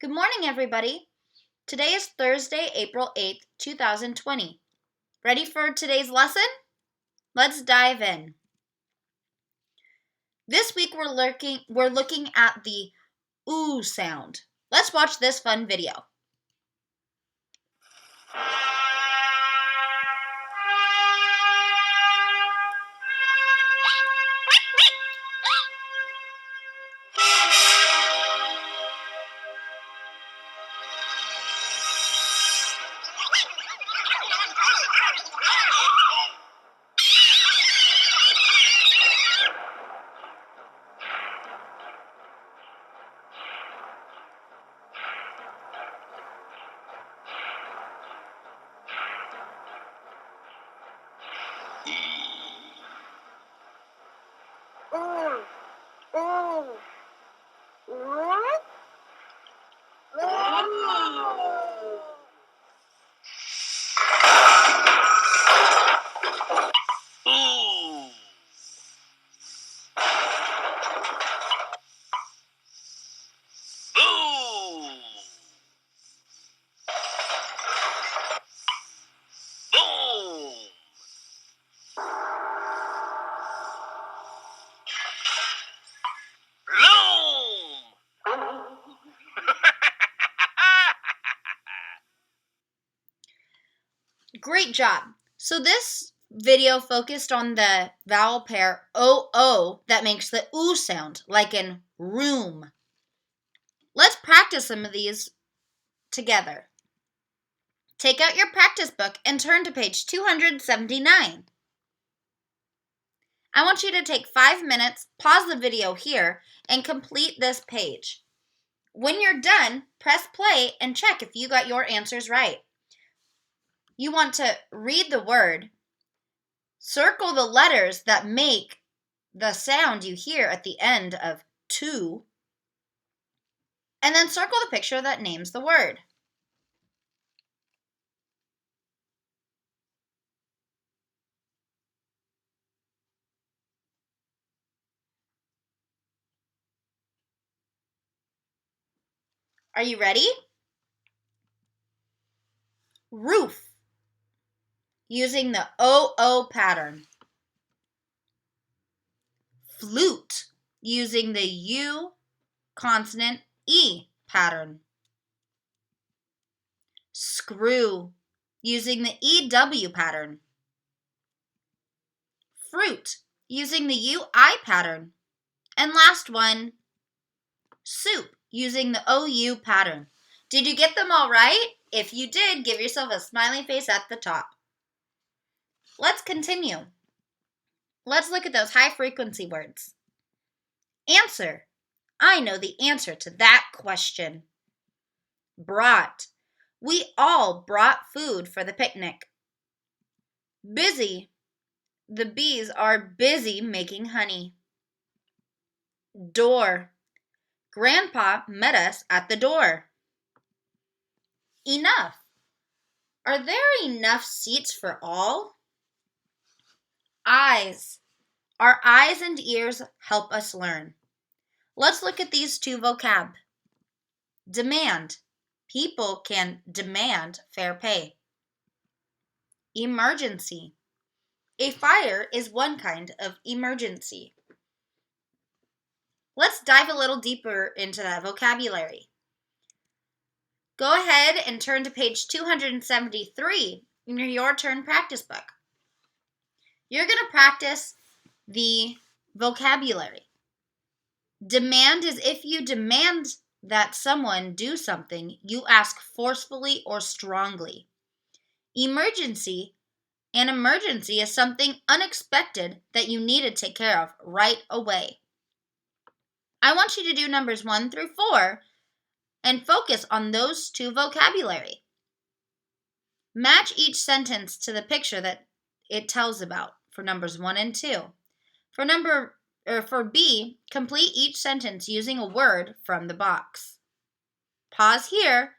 Good morning, everybody. Today is Thursday, April 8th, 2020. Ready for today's lesson? Let's dive in. This week we're looking at the OO sound. Let's watch this fun video. Great job. So this video focused on the vowel pair O-O that makes the OO sound, like in room. Let's practice some of these together. Take out your practice book and turn to page 279. I want you to take 5 minutes, pause the video here, and complete this page. When you're done, press play and check if you got your answers right. You want to read the word, circle the letters that make the sound you hear at the end of to, and then circle the picture that names the word. Are you ready? Roof, using the O-O pattern. Flute, using the U consonant E pattern. Screw, using the EW pattern. Fruit, using the UI pattern. And last one, soup, using the OU pattern. Did you get them all right? If you did, give yourself a smiley face at the top. Let's continue. Let's look at those high frequency words. Answer. I know the answer to that question. Brought. We all brought food for the picnic. Busy. The bees are busy making honey. Door. Grandpa met us at the door. Enough. Are there enough seats for all? Eyes. Our eyes and ears help us learn. Let's look at these two vocab. Demand. People can demand fair pay. Emergency. A fire is one kind of emergency. Let's dive a little deeper into that vocabulary. Go ahead and turn to page 273 in your Your Turn practice book. You're going to practice the vocabulary. Demand is if you demand that someone do something, you ask forcefully or strongly. Emergency. An emergency is something unexpected that you need to take care of right away. I want you to do numbers 1 through 4 and focus on those two vocabulary. Match each sentence to the picture that it tells about for numbers 1 and 2. For B, complete each sentence using a word from the box. Pause here,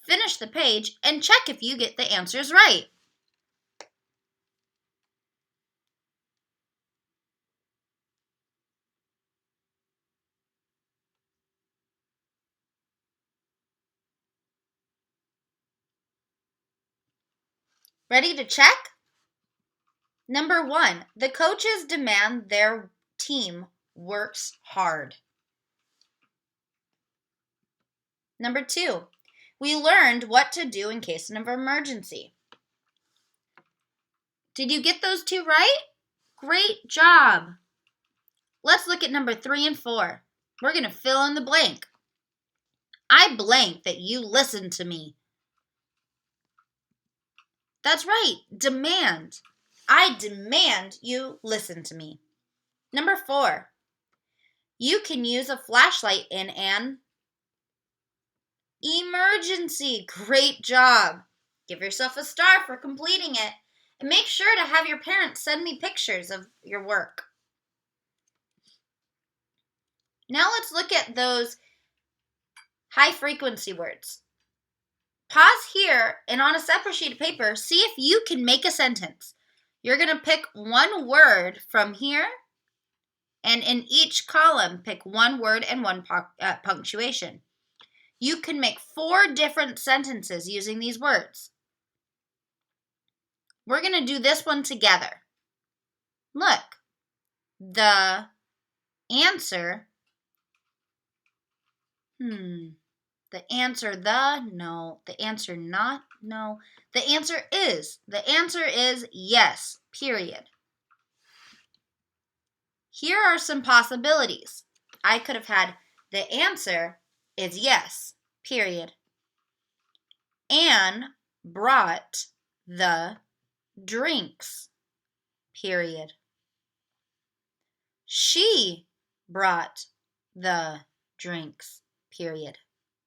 finish the page, and check if you get the answers right. Ready to check? Number 1, the coaches demand their team works hard. Number 2, we learned what to do in case of emergency. Did you get those 2 right? Great job. Let's look at number 3 and 4. We're going to fill in the blank. I blank that you listen to me. That's right, demand. I demand you listen to me. Number 4, you can use a flashlight in an emergency. Great job. Give yourself a star for completing it. And make sure to have your parents send me pictures of your work. Now let's look at those high frequency words. Pause here and on a separate sheet of paper, see if you can make a sentence. You're going to pick one word from here, and in each column, pick one word and one punctuation. You can make 4 different sentences using these words. We're going to do this one together. Look, the answer, the answer no, the answer not, no, the answer is yes, period. Here are some possibilities. I could have had the answer is yes, period. Anne brought the drinks, period. She brought the drinks, period.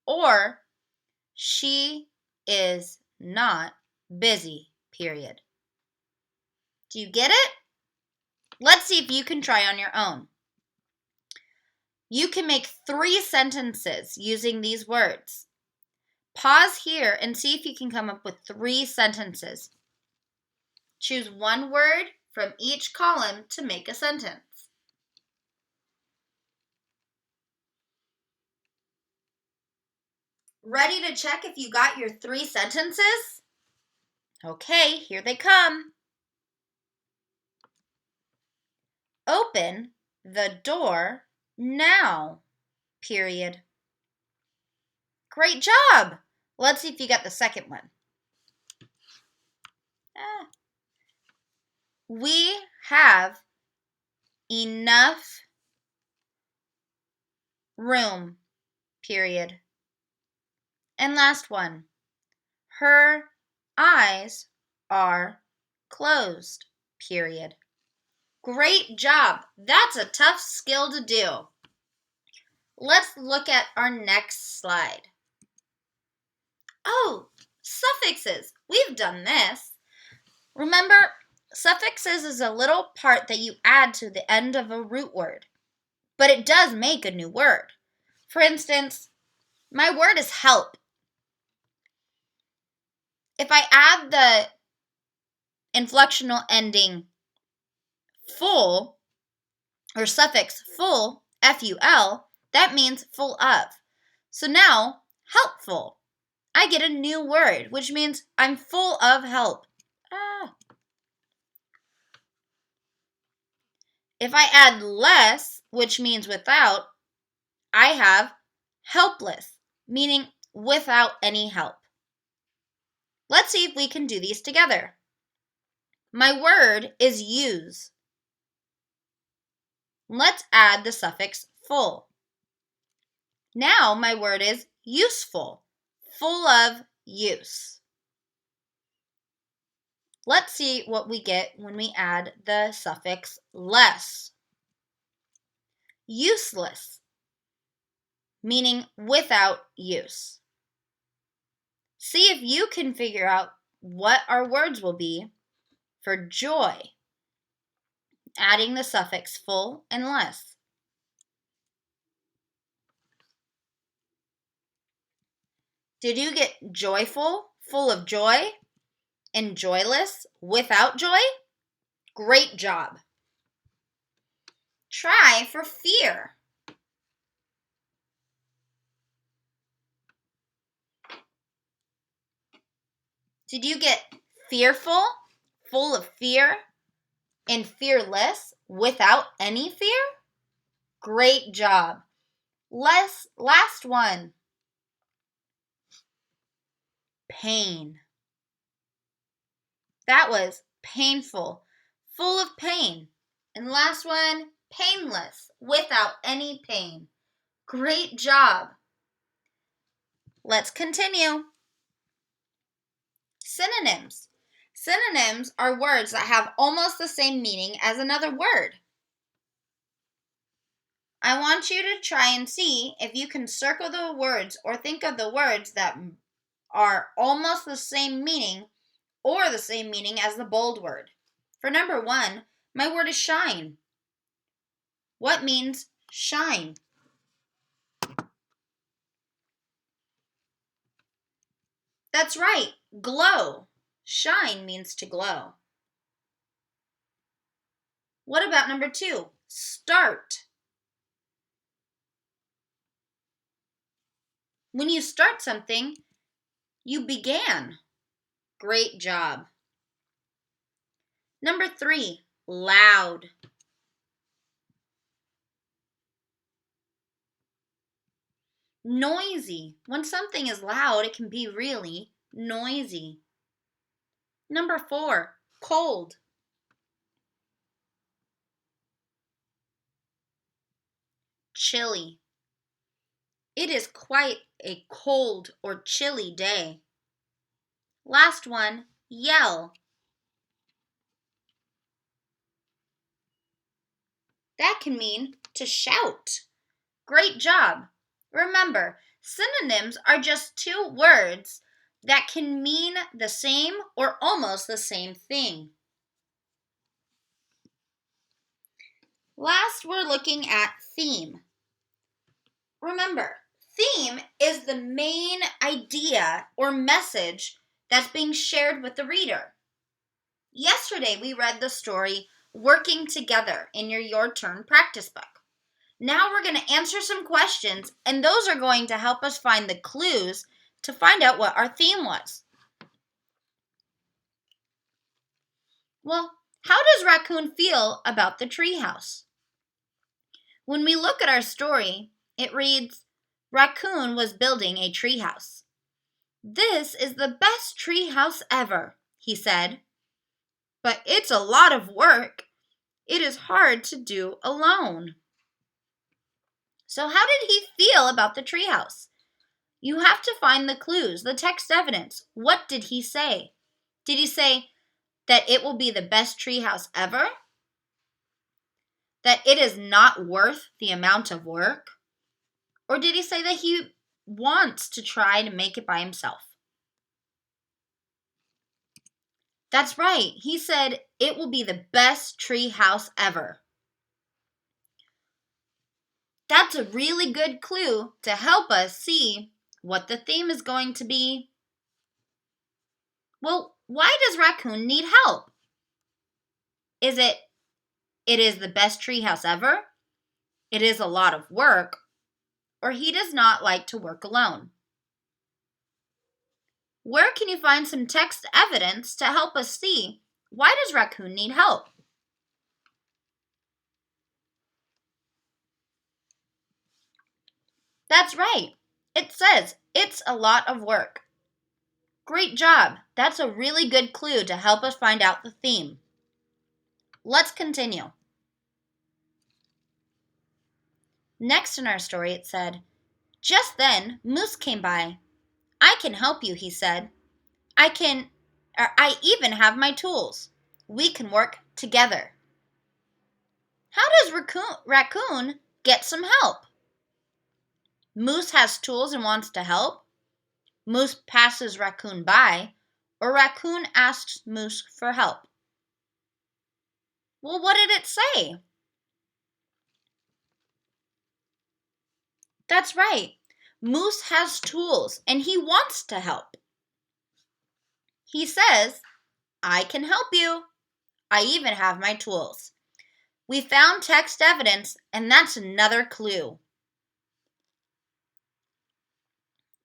Or she is not busy, period. Do you get it? Let's see if you can try on your own. You can make 3 sentences using these words. Pause here and see if you can come up with 3 sentences. Choose one word from each column to make a sentence. Ready to check if you got your 3 sentences? Okay, here they come. Open the door now, period. Great job! Let's see if you got the second one. We have enough room, period. And last one. Her eyes are closed, period. Great job. That's a tough skill to do. Let's look at our next slide. Oh, suffixes. We've done this. Remember, suffixes is a little part that you add to the end of a root word, but it does make a new word. For instance, my word is help. If I add the inflectional ending full, or suffix full, F-U-L, that means full of. So now, helpful. I get a new word, which means I'm full of help. If I add less, which means without, I have helpless, meaning without any help. Let's see if we can do these together. My word is use. Let's add the suffix full. Now my word is useful, full of use. Let's see what we get when we add the suffix less. Useless, meaning without use. See if you can figure out what our words will be for joy, adding the suffix full and less. Did you get joyful, full of joy, and joyless, without joy? Great job. Try for fear. Did you get fearful, full of fear, and fearless, without any fear? Great job. Last one. Pain. That was painful, full of pain. And last one, painless, without any pain. Great job. Let's continue. Synonyms. Synonyms are words that have almost the same meaning as another word. I want you to try and see if you can circle the words or think of the words that are almost the same meaning or the same meaning as the bold word. For number 1, my word is shine. What means shine? That's right, glow. Shine means to glow. What about number 2? Start. When you start something, you began. Great job. Number 3, loud. Noisy. When something is loud, it can be really noisy. Number 4, cold. Chilly. It is quite a cold or chilly day. Last one, yell. That can mean to shout. Great job. Remember, synonyms are just 2 words that can mean the same or almost the same thing. Last, we're looking at theme. Remember, theme is the main idea or message that's being shared with the reader. Yesterday, we read the story Working Together in your Turn practice book. Now we're going to answer some questions, and those are going to help us find the clues to find out what our theme was. Well, how does Raccoon feel about the treehouse? When we look at our story, it reads, Raccoon was building a treehouse. This is the best treehouse ever, he said. But it's a lot of work. It is hard to do alone. So how did he feel about the treehouse? You have to find the clues, the text evidence. What did he say? Did he say that it will be the best treehouse ever? That it is not worth the amount of work? Or did he say that he wants to try to make it by himself? That's right. He said it will be the best treehouse ever. That's a really good clue to help us see what the theme is going to be. Well, why does Raccoon need help? Is it is the best treehouse ever? It is a lot of work, or he does not like to work alone? Where can you find some text evidence to help us see why does Raccoon need help? That's right. It says it's a lot of work. Great job. That's a really good clue to help us find out the theme. Let's continue. Next in our story, it said, just then, Moose came by. I can help you, he said. I even have my tools. We can work together. How does Raccoon get some help? Moose has tools and wants to help. Moose passes Raccoon by, or Raccoon asks Moose for help. Well, what did it say? That's right. Moose has tools and he wants to help. He says, I can help you. I even have my tools. We found text evidence, and that's another clue.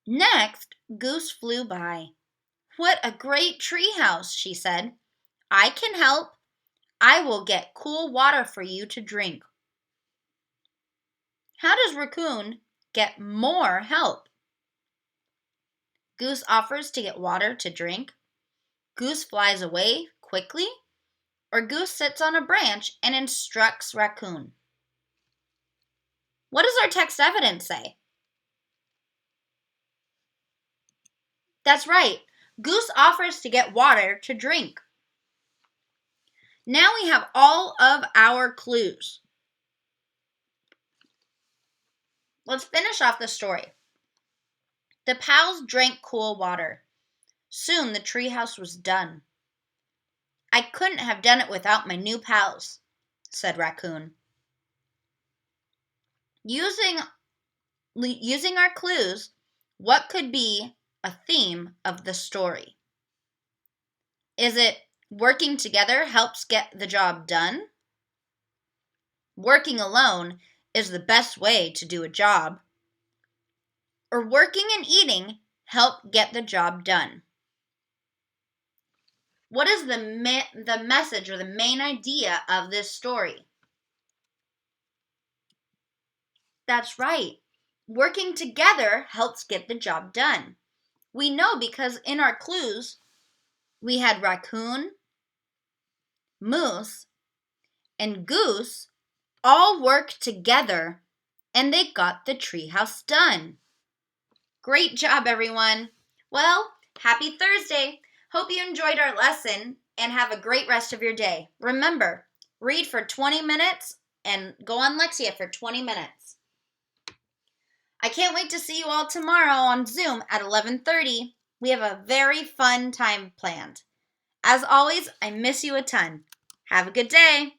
Next, Goose flew by. What a great treehouse, she said. I can help. I will get cool water for you to drink. How does Raccoon get more help? Goose offers to get water to drink. Goose flies away quickly. Or Goose sits on a branch and instructs Raccoon. What does our text evidence say? That's right. Goose offers to get water to drink. Now we have all of our clues. Let's finish off the story. The pals drank cool water. Soon the treehouse was done. I couldn't have done it without my new pals, said Raccoon. Using our clues, what could be a theme of the story? Is it working together helps get the job done? Working alone is the best way to do a job? Or working and eating help get the job done? What is the message or the main idea of this story? That's right. Working together helps get the job done. We know because in our clues, we had Raccoon, Moose, and Goose all worked together and they got the treehouse done. Great job, everyone. Well, happy Thursday. Hope you enjoyed our lesson and have a great rest of your day. Remember, read for 20 minutes and go on Lexia for 20 minutes. I can't wait to see you all tomorrow on Zoom at 11:30. We have a very fun time planned. As always, I miss you a ton. Have a good day.